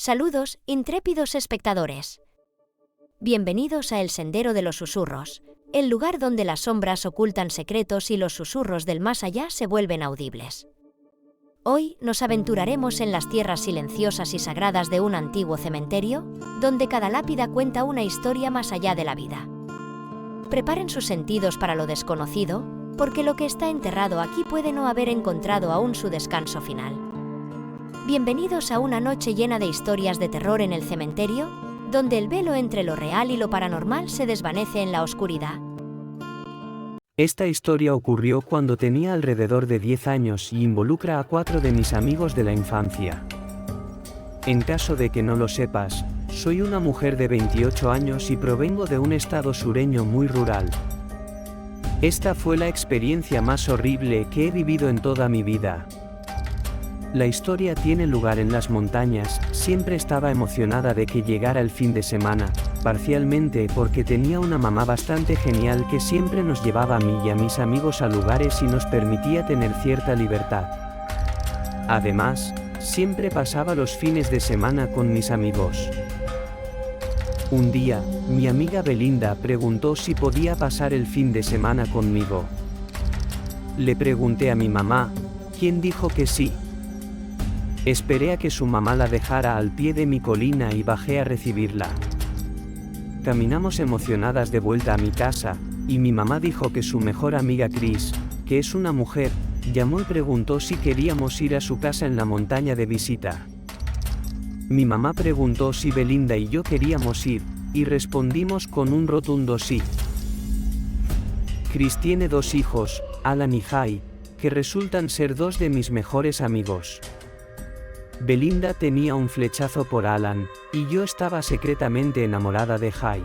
Saludos, intrépidos espectadores. Bienvenidos a El Sendero de los Susurros, el lugar donde las sombras ocultan secretos y los susurros del más allá se vuelven audibles. Hoy nos aventuraremos en las tierras silenciosas y sagradas de un antiguo cementerio, donde cada lápida cuenta una historia más allá de la vida. Preparen sus sentidos para lo desconocido, porque lo que está enterrado aquí puede no haber encontrado aún su descanso final. Bienvenidos a una noche llena de historias de terror en el cementerio, donde el velo entre lo real y lo paranormal se desvanece en la oscuridad. Esta historia ocurrió cuando tenía alrededor de 10 años y involucra a 4 de mis amigos de la infancia. En caso de que no lo sepas, soy una mujer de 28 años y provengo de un estado sureño muy rural. Esta fue la experiencia más horrible que he vivido en toda mi vida. La historia tiene lugar en las montañas. Siempre estaba emocionada de que llegara el fin de semana, parcialmente porque tenía una mamá bastante genial que siempre nos llevaba a mí y a mis amigos a lugares y nos permitía tener cierta libertad. Además, siempre pasaba los fines de semana con mis amigos. Un día, mi amiga Belinda preguntó si podía pasar el fin de semana conmigo. Le pregunté a mi mamá, quien dijo que sí. Esperé a que su mamá la dejara al pie de mi colina y bajé a recibirla. Caminamos emocionadas de vuelta a mi casa, y mi mamá dijo que su mejor amiga Chris, que es una mujer, llamó y preguntó si queríamos ir a su casa en la montaña de visita. Mi mamá preguntó si Belinda y yo queríamos ir, y respondimos con un rotundo sí. Chris tiene 2 hijos, Alan y Jai, que resultan ser 2 de mis mejores amigos. Belinda tenía un flechazo por Alan, y yo estaba secretamente enamorada de Jai.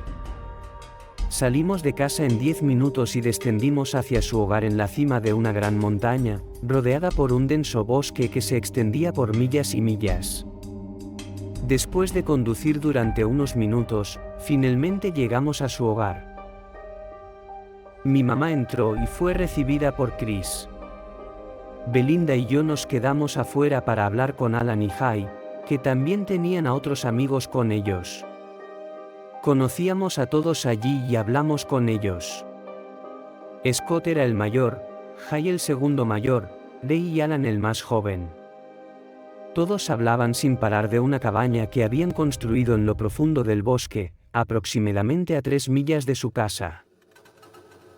Salimos de casa en 10 minutos y descendimos hacia su hogar en la cima de una gran montaña, rodeada por un denso bosque que se extendía por millas y millas. Después de conducir durante unos minutos, finalmente llegamos a su hogar. Mi mamá entró y fue recibida por Chris. Belinda y yo nos quedamos afuera para hablar con Alan y Jai, que también tenían a otros amigos con ellos. Conocíamos a todos allí y hablamos con ellos. Scott era el mayor, Jai el segundo mayor, Dee y Alan el más joven. Todos hablaban sin parar de una cabaña que habían construido en lo profundo del bosque, aproximadamente a 3 millas de su casa.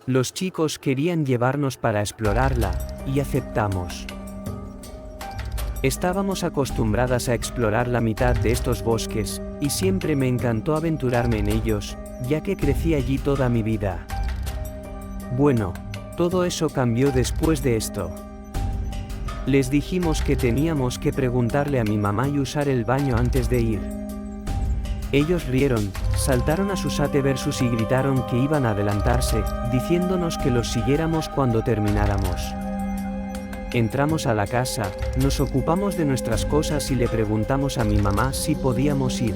Los chicos querían llevarnos para explorarla, y aceptamos. Estábamos acostumbradas a explorar la mitad de estos bosques, y siempre me encantó aventurarme en ellos, ya que crecí allí toda mi vida. Bueno, todo eso cambió después de esto. Les dijimos que teníamos que preguntarle a mi mamá y usar el baño antes de ir. Ellos rieron, saltaron a sus ATVs y gritaron que iban a adelantarse, diciéndonos que los siguiéramos cuando termináramos. Entramos a la casa, nos ocupamos de nuestras cosas y le preguntamos a mi mamá si podíamos ir.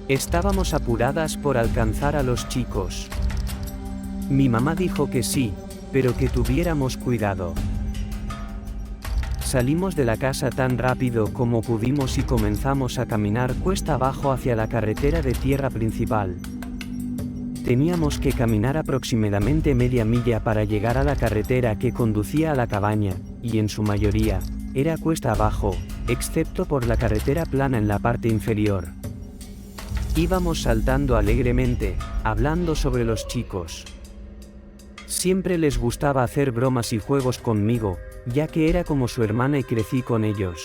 Estábamos apuradas por alcanzar a los chicos. Mi mamá dijo que sí, pero que tuviéramos cuidado. Salimos de la casa tan rápido como pudimos y comenzamos a caminar cuesta abajo hacia la carretera de tierra principal. Teníamos que caminar aproximadamente media milla para llegar a la carretera que conducía a la cabaña, y en su mayoría, era cuesta abajo, excepto por la carretera plana en la parte inferior. Íbamos saltando alegremente, hablando sobre los chicos. Siempre les gustaba hacer bromas y juegos conmigo, ya que era como su hermana y crecí con ellos.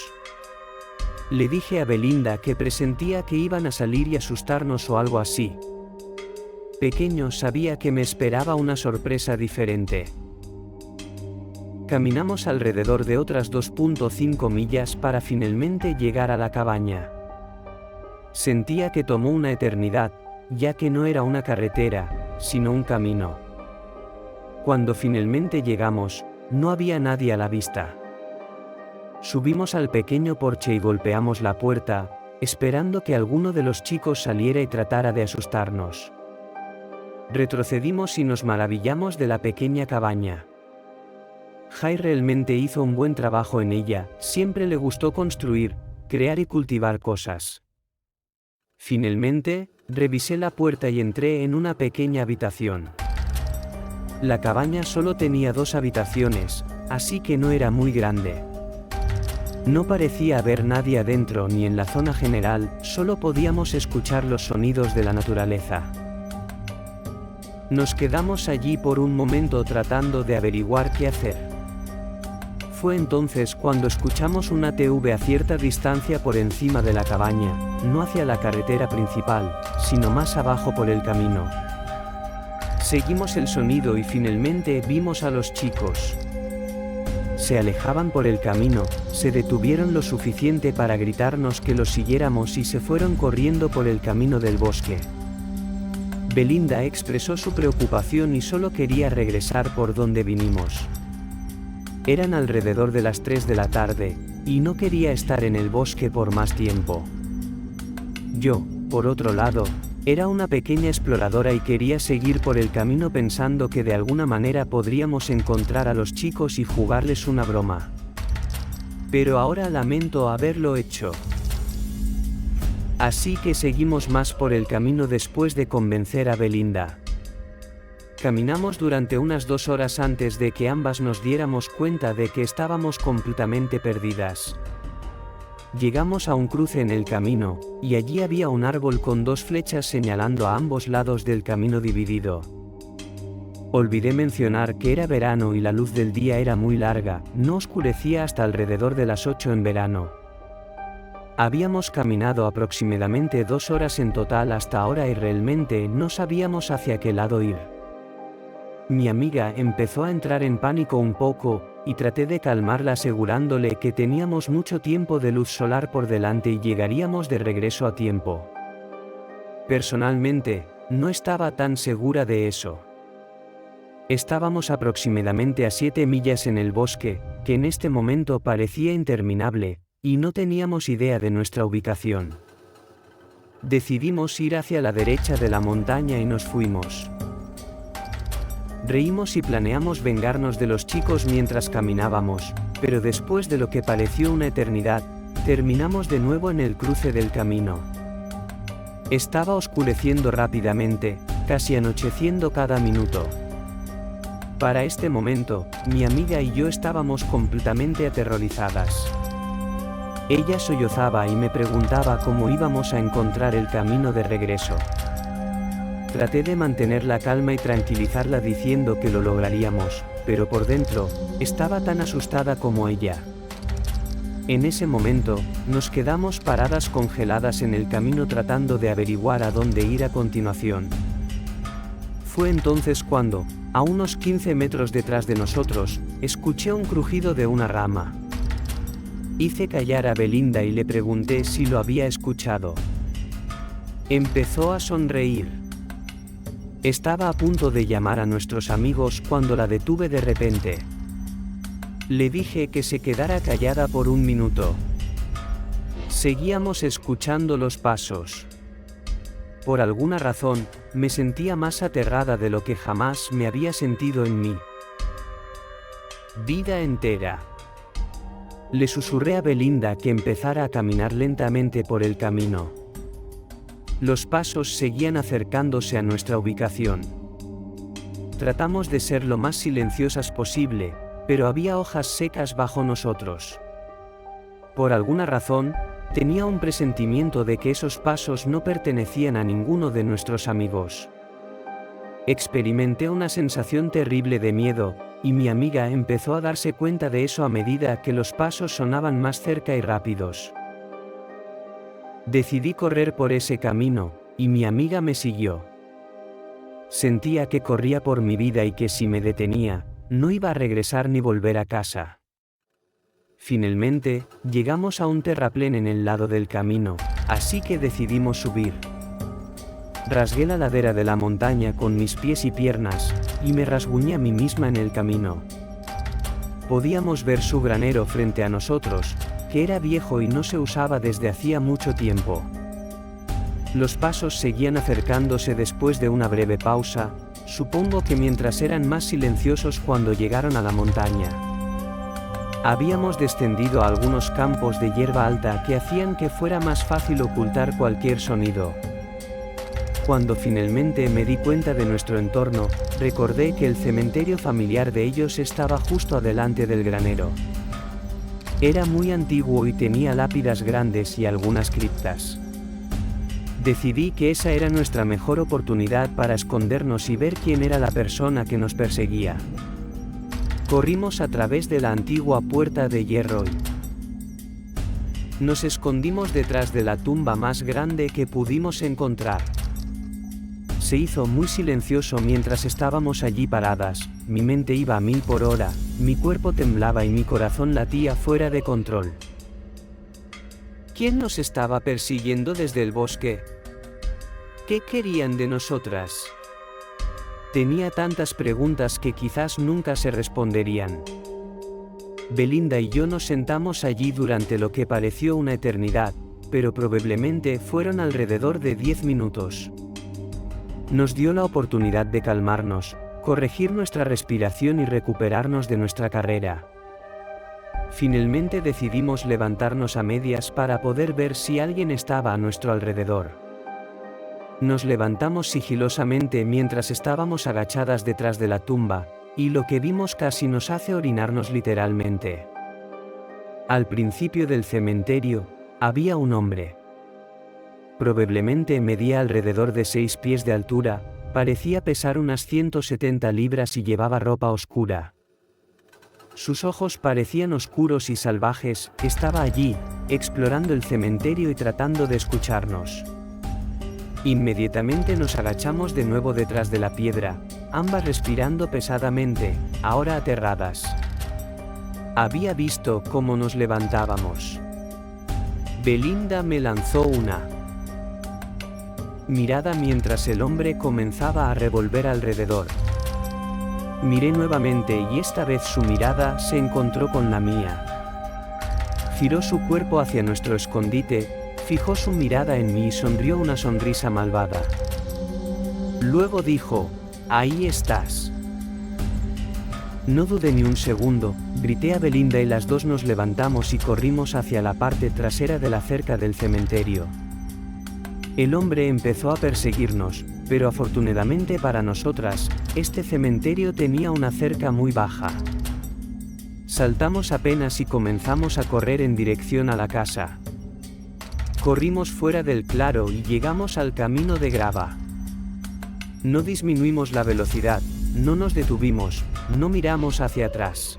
Le dije a Belinda que presentía que iban a salir y asustarnos o algo así. Pequeño sabía que me esperaba una sorpresa diferente. Caminamos alrededor de otras 2.5 millas para finalmente llegar a la cabaña. Sentía que tomó una eternidad, ya que no era una carretera, sino un camino. Cuando finalmente llegamos, no había nadie a la vista. Subimos al pequeño porche y golpeamos la puerta, esperando que alguno de los chicos saliera y tratara de asustarnos. Retrocedimos y nos maravillamos de la pequeña cabaña. Jai realmente hizo un buen trabajo en ella, siempre le gustó construir, crear y cultivar cosas. Finalmente, revisé la puerta y entré en una pequeña habitación. La cabaña solo tenía 2 habitaciones, así que no era muy grande. No parecía haber nadie adentro ni en la zona general, solo podíamos escuchar los sonidos de la naturaleza. Nos quedamos allí por un momento tratando de averiguar qué hacer. Fue entonces cuando escuchamos una TV a cierta distancia por encima de la cabaña, no hacia la carretera principal, sino más abajo por el camino. Seguimos el sonido y finalmente vimos a los chicos. Se alejaban por el camino, se detuvieron lo suficiente para gritarnos que los siguiéramos y se fueron corriendo por el camino del bosque. Belinda expresó su preocupación y solo quería regresar por donde vinimos. Eran alrededor de las 3 de la tarde, y no quería estar en el bosque por más tiempo. Yo, por otro lado, era una pequeña exploradora y quería seguir por el camino pensando que de alguna manera podríamos encontrar a los chicos y jugarles una broma. Pero ahora lamento haberlo hecho. Así que seguimos más por el camino después de convencer a Belinda. Caminamos durante unas 2 horas antes de que ambas nos diéramos cuenta de que estábamos completamente perdidas. Llegamos a un cruce en el camino, y allí había un árbol con 2 flechas señalando a ambos lados del camino dividido. Olvidé mencionar que era verano y la luz del día era muy larga, no oscurecía hasta alrededor de las 8 en verano. Habíamos caminado aproximadamente 2 horas en total hasta ahora y realmente no sabíamos hacia qué lado ir. Mi amiga empezó a entrar en pánico un poco, y traté de calmarla asegurándole que teníamos mucho tiempo de luz solar por delante y llegaríamos de regreso a tiempo. Personalmente, no estaba tan segura de eso. Estábamos aproximadamente a 7 millas en el bosque, que en este momento parecía interminable, y no teníamos idea de nuestra ubicación. Decidimos ir hacia la derecha de la montaña y nos fuimos. Reímos y planeamos vengarnos de los chicos mientras caminábamos, pero después de lo que pareció una eternidad, terminamos de nuevo en el cruce del camino. Estaba oscureciendo rápidamente, casi anocheciendo cada minuto. Para este momento, mi amiga y yo estábamos completamente aterrorizadas. Ella sollozaba y me preguntaba cómo íbamos a encontrar el camino de regreso. Traté de mantener la calma y tranquilizarla diciendo que lo lograríamos, pero por dentro, estaba tan asustada como ella. En ese momento, nos quedamos paradas congeladas en el camino tratando de averiguar a dónde ir a continuación. Fue entonces cuando, a unos 15 metros detrás de nosotros, escuché un crujido de una rama. Hice callar a Belinda y le pregunté si lo había escuchado. Empezó a sonreír. Estaba a punto de llamar a nuestros amigos cuando la detuve de repente. Le dije que se quedara callada por un minuto. Seguíamos escuchando los pasos. Por alguna razón, me sentía más aterrada de lo que jamás me había sentido en mi vida entera. Le susurré a Belinda que empezara a caminar lentamente por el camino. Los pasos seguían acercándose a nuestra ubicación. Tratamos de ser lo más silenciosas posible, pero había hojas secas bajo nosotros. Por alguna razón, tenía un presentimiento de que esos pasos no pertenecían a ninguno de nuestros amigos. Experimenté una sensación terrible de miedo, y mi amiga empezó a darse cuenta de eso a medida que los pasos sonaban más cerca y rápidos. Decidí correr por ese camino, y mi amiga me siguió. Sentía que corría por mi vida y que si me detenía, no iba a regresar ni volver a casa. Finalmente, llegamos a un terraplén en el lado del camino, así que decidimos subir. Rasgué la ladera de la montaña con mis pies y piernas, y me rasguñé a mí misma en el camino. Podíamos ver su granero frente a nosotros, que era viejo y no se usaba desde hacía mucho tiempo. Los pasos seguían acercándose después de una breve pausa, supongo que mientras eran más silenciosos cuando llegaron a la montaña. Habíamos descendido a algunos campos de hierba alta que hacían que fuera más fácil ocultar cualquier sonido. Cuando finalmente me di cuenta de nuestro entorno, recordé que el cementerio familiar de ellos estaba justo adelante del granero. Era muy antiguo y tenía lápidas grandes y algunas criptas. Decidí que esa era nuestra mejor oportunidad para escondernos y ver quién era la persona que nos perseguía. Corrimos a través de la antigua puerta de hierro y nos escondimos detrás de la tumba más grande que pudimos encontrar. Se hizo muy silencioso mientras estábamos allí paradas, mi mente iba a 1000 por hora, mi cuerpo temblaba y mi corazón latía fuera de control. ¿Quién nos estaba persiguiendo desde el bosque? ¿Qué querían de nosotras? Tenía tantas preguntas que quizás nunca se responderían. Belinda y yo nos sentamos allí durante lo que pareció una eternidad, pero probablemente fueron alrededor de 10 minutos. Nos dio la oportunidad de calmarnos, corregir nuestra respiración y recuperarnos de nuestra carrera. Finalmente decidimos levantarnos a medias para poder ver si alguien estaba a nuestro alrededor. Nos levantamos sigilosamente mientras estábamos agachadas detrás de la tumba, y lo que vimos casi nos hace orinarnos literalmente. Al principio del cementerio, había un hombre. Probablemente medía alrededor de 6 pies de altura, parecía pesar unas 170 libras y llevaba ropa oscura. Sus ojos parecían oscuros y salvajes, estaba allí, explorando el cementerio y tratando de escucharnos. Inmediatamente nos agachamos de nuevo detrás de la piedra, ambas respirando pesadamente, ahora aterradas. Había visto cómo nos levantábamos. Belinda me lanzó una mirada mientras el hombre comenzaba a revolver alrededor. Miré nuevamente y esta vez su mirada se encontró con la mía. Giró su cuerpo hacia nuestro escondite, fijó su mirada en mí y sonrió una sonrisa malvada. Luego dijo, «Ahí estás». No dudé ni un segundo, grité a Belinda y las dos nos levantamos y corrimos hacia la parte trasera de la cerca del cementerio. El hombre empezó a perseguirnos, pero afortunadamente para nosotras, este cementerio tenía una cerca muy baja. Saltamos apenas y comenzamos a correr en dirección a la casa. Corrimos fuera del claro y llegamos al camino de grava. No disminuimos la velocidad, no nos detuvimos, no miramos hacia atrás.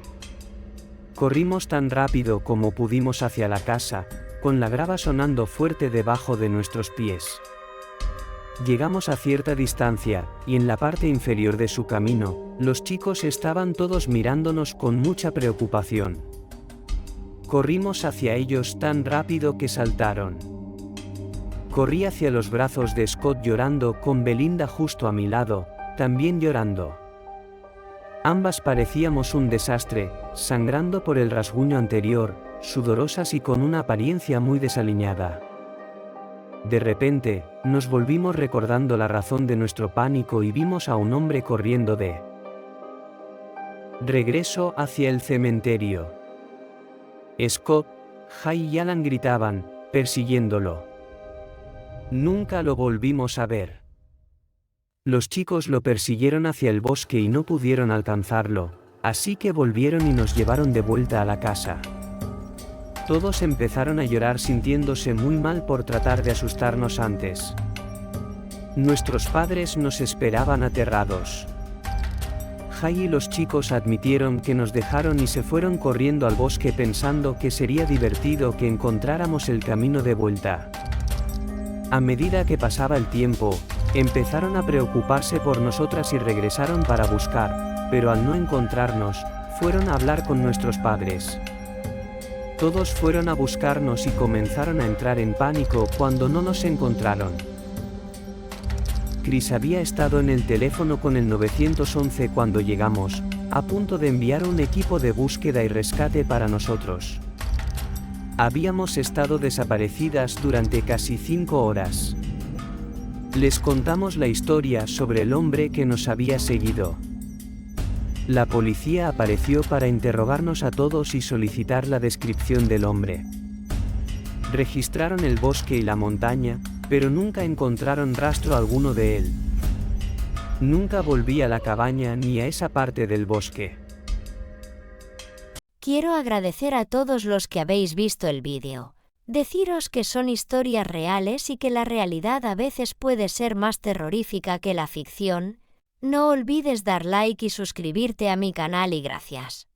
Corrimos tan rápido como pudimos hacia la casa, con la grava sonando fuerte debajo de nuestros pies. Llegamos a cierta distancia, y en la parte inferior de su camino, los chicos estaban todos mirándonos con mucha preocupación. Corrimos hacia ellos tan rápido que saltaron. Corrí hacia los brazos de Scott llorando con Belinda justo a mi lado, también llorando. Ambas parecíamos un desastre, sangrando por el rasguño anterior, sudorosas y con una apariencia muy desaliñada. De repente, nos volvimos recordando la razón de nuestro pánico y vimos a un hombre corriendo de regreso hacia el cementerio. Scott, Jay y Alan gritaban, persiguiéndolo. Nunca lo volvimos a ver. Los chicos lo persiguieron hacia el bosque y no pudieron alcanzarlo, así que volvieron y nos llevaron de vuelta a la casa. Todos empezaron a llorar sintiéndose muy mal por tratar de asustarnos antes. Nuestros padres nos esperaban aterrados. Jay y los chicos admitieron que nos dejaron y se fueron corriendo al bosque pensando que sería divertido que encontráramos el camino de vuelta. A medida que pasaba el tiempo, empezaron a preocuparse por nosotras y regresaron para buscar, pero al no encontrarnos, fueron a hablar con nuestros padres. Todos fueron a buscarnos y comenzaron a entrar en pánico cuando no nos encontraron. Chris había estado en el teléfono con el 911 cuando llegamos, a punto de enviar un equipo de búsqueda y rescate para nosotros. Habíamos estado desaparecidas durante casi 5 horas. Les contamos la historia sobre el hombre que nos había seguido. La policía apareció para interrogarnos a todos y solicitar la descripción del hombre. Registraron el bosque y la montaña, pero nunca encontraron rastro alguno de él. Nunca volví a la cabaña ni a esa parte del bosque. Quiero agradecer a todos los que habéis visto el vídeo. Deciros que son historias reales y que la realidad a veces puede ser más terrorífica que la ficción. No olvides dar like y suscribirte a mi canal y gracias.